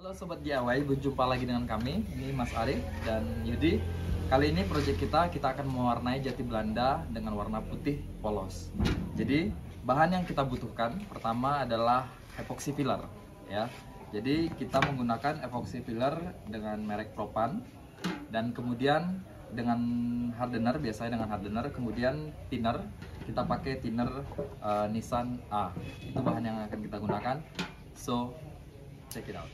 Halo Sobat DIY, berjumpa lagi dengan kami. Ini Mas Arif dan Yudi. Kali ini proyek kita akan mewarnai jati Belanda dengan warna putih polos. Jadi bahan yang kita butuhkan pertama adalah epoxy filler, ya. Jadi kita menggunakan epoxy filler dengan merek Propan dan kemudian dengan hardener, biasanya dengan hardener, kemudian thinner. Kita pakai thinner Nissan A. Itu bahan yang akan kita gunakan. So check it out.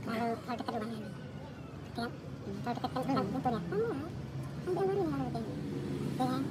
Kalau dekat rumahnya ini, ya, kalau dekat kan bentuknya, ambil baru nih kalau begini, dengan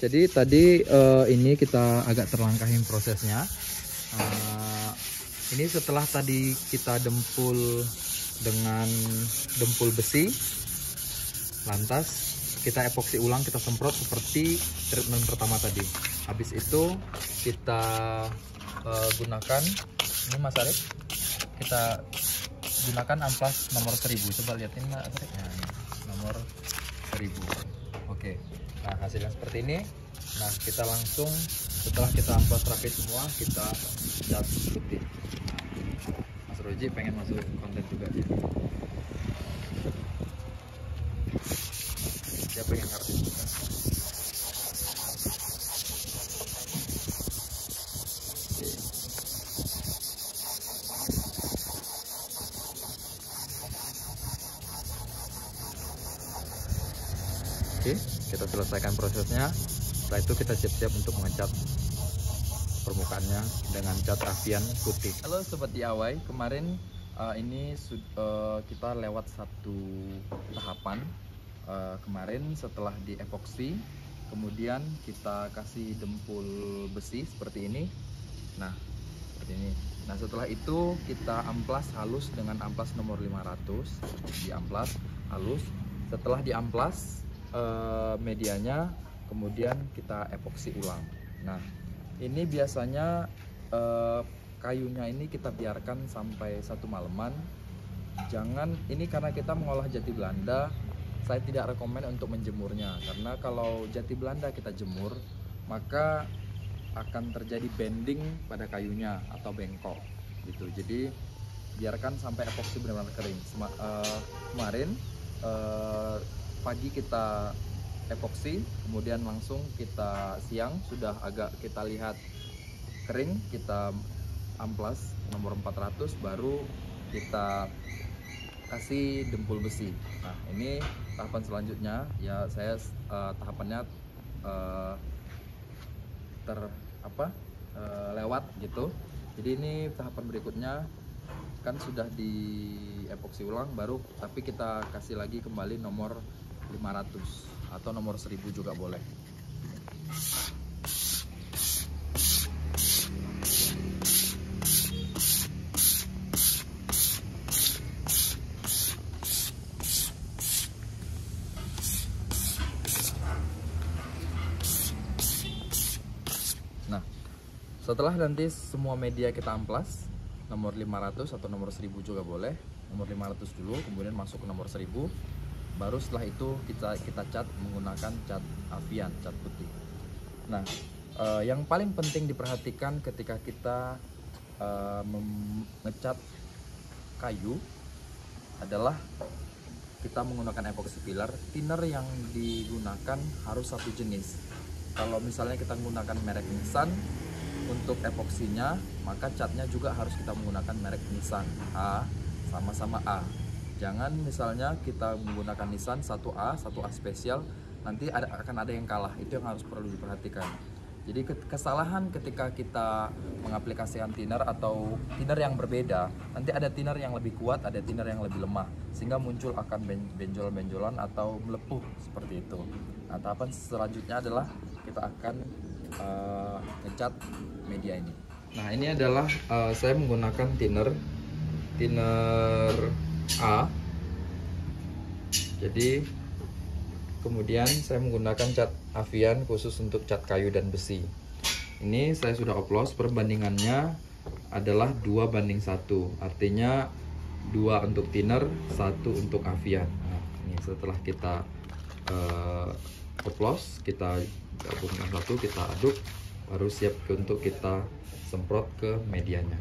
Jadi tadi ini kita agak terlangkahin prosesnya. Ini setelah tadi kita dempul dengan dempul besi, lantas kita epoksi ulang, kita semprot seperti treatment pertama tadi. Habis itu kita gunakan ini Mas Arif, kita gunakan amplas nomor 1000. Coba lihatin Mas Arif, nah, nomor 1000. Oke, nah hasilnya seperti ini. Nah kita langsung setelah kita amplas rapi semua, kita cat putih. Mas Roji pengen masuk konten juga dia. Dia pengen ngerti juga. Oke, kita selesaikan prosesnya. Setelah itu kita siap-siap untuk mengecat permukaannya dengan cat Avian putih. Halo Sobat DIY, kemarin ini kita lewat satu tahapan. Kemarin setelah di epoksi, kemudian kita kasih dempul besi seperti ini. Nah, seperti ini. Nah, setelah itu kita amplas halus dengan amplas nomor 500. Diamplas halus. Setelah diamplas medianya, kemudian kita epoksi ulang. Nah, ini biasanya kayunya ini kita biarkan sampai 1 malaman. Jangan, ini karena kita mengolah jati Belanda, saya tidak rekomen untuk menjemurnya, karena kalau jati Belanda kita jemur maka akan terjadi bending pada kayunya atau bengkok gitu. Jadi biarkan sampai epoksi benar-benar kering. Kemarin pagi kita epoksi, kemudian langsung kita siang sudah agak kita lihat kering, kita amplas nomor 400, baru kita kasih dempul besi. Nah, ini tahapan selanjutnya ya, saya tahapannya lewat gitu. Jadi ini tahapan berikutnya kan sudah di epoksi ulang baru, tapi kita kasih lagi kembali nomor 500 atau nomor 1000 juga boleh. Nah, setelah nanti semua media kita amplas, nomor 500 atau nomor 1000 juga boleh. Nomor 500 dulu, kemudian masuk ke nomor 1000. Baru setelah itu kita cat menggunakan cat Avian, cat putih. Nah, yang paling penting diperhatikan ketika kita ngecat kayu adalah kita menggunakan epoxy filler. Thinner yang digunakan harus satu jenis. Kalau misalnya kita menggunakan merek Nissan untuk epoksinya, maka catnya juga harus kita menggunakan merek Nissan A, sama-sama A. Jangan misalnya kita menggunakan Nissan 1A spesial, nanti akan ada yang kalah. Itu yang harus perlu diperhatikan. Jadi kesalahan ketika kita mengaplikasikan thinner atau thinner yang berbeda, nanti ada thinner yang lebih kuat, ada thinner yang lebih lemah, sehingga muncul akan benjol-benjolan atau melepuh seperti itu. Nah, tahapan selanjutnya adalah kita akan ngecat media ini. Nah, ini adalah saya menggunakan thinner A. Jadi kemudian saya menggunakan cat Avian khusus untuk cat kayu dan besi. Ini saya sudah oplos, perbandingannya adalah 2:1. Artinya 2 untuk thinner, 1 untuk Avian. Nah, ini setelah kita oplos, kita gabungkan satu, kita aduk, baru siap untuk kita semprot ke medianya.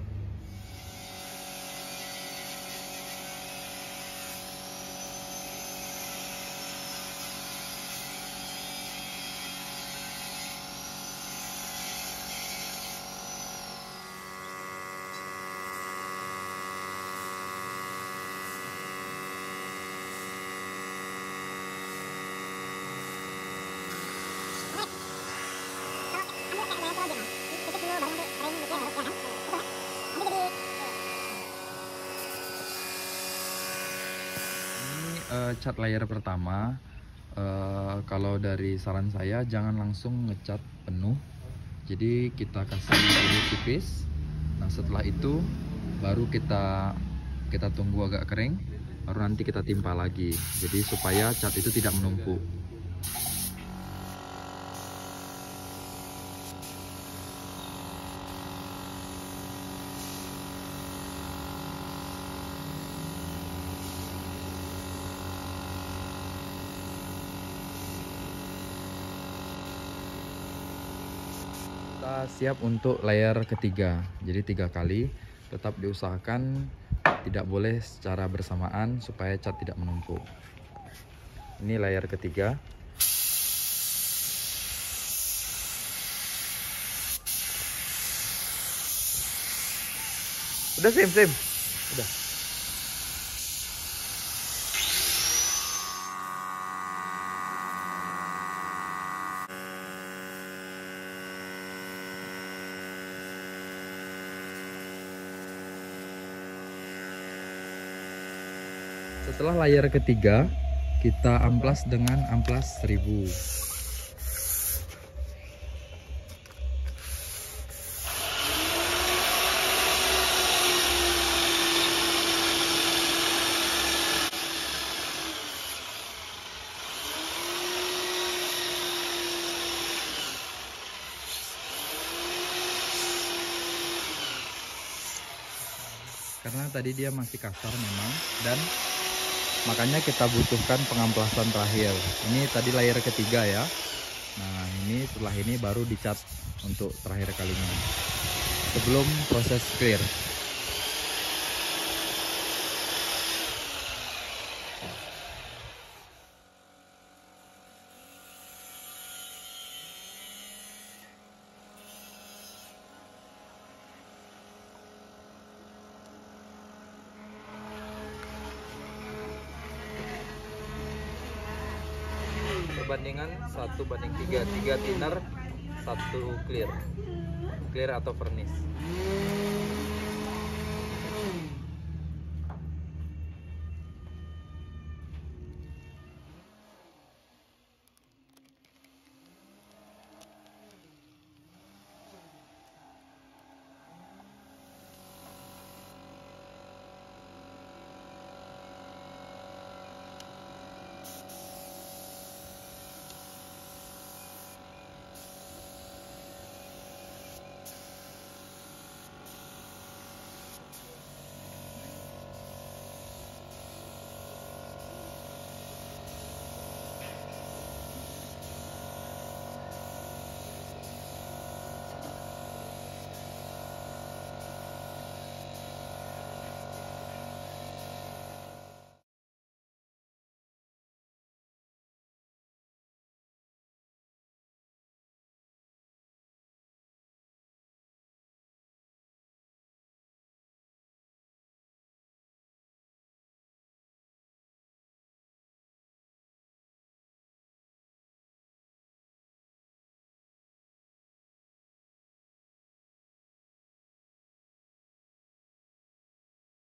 Cat layer pertama, kalau dari saran saya jangan langsung ngecat penuh, jadi kita kasih dulu tipis. Nah, setelah itu baru kita tunggu agak kering, baru nanti kita timpa lagi, jadi supaya cat itu tidak menumpuk. Kita siap untuk layer ketiga. Jadi 3 kali. Tetap diusahakan tidak boleh secara bersamaan supaya cat tidak menumpuk. Ini layer ketiga. Udah Sim. Udah. Setelah layer ketiga, kita amplas dengan amplas 1000. Karena tadi dia masih kasar memang, dan makanya kita butuhkan pengamplasan terakhir. Ini tadi layer ketiga ya. Nah ini setelah ini baru dicat untuk terakhir kalinya sebelum proses clear. Perbandingan 1:3, 3 thinner, 1 clear atau vernish.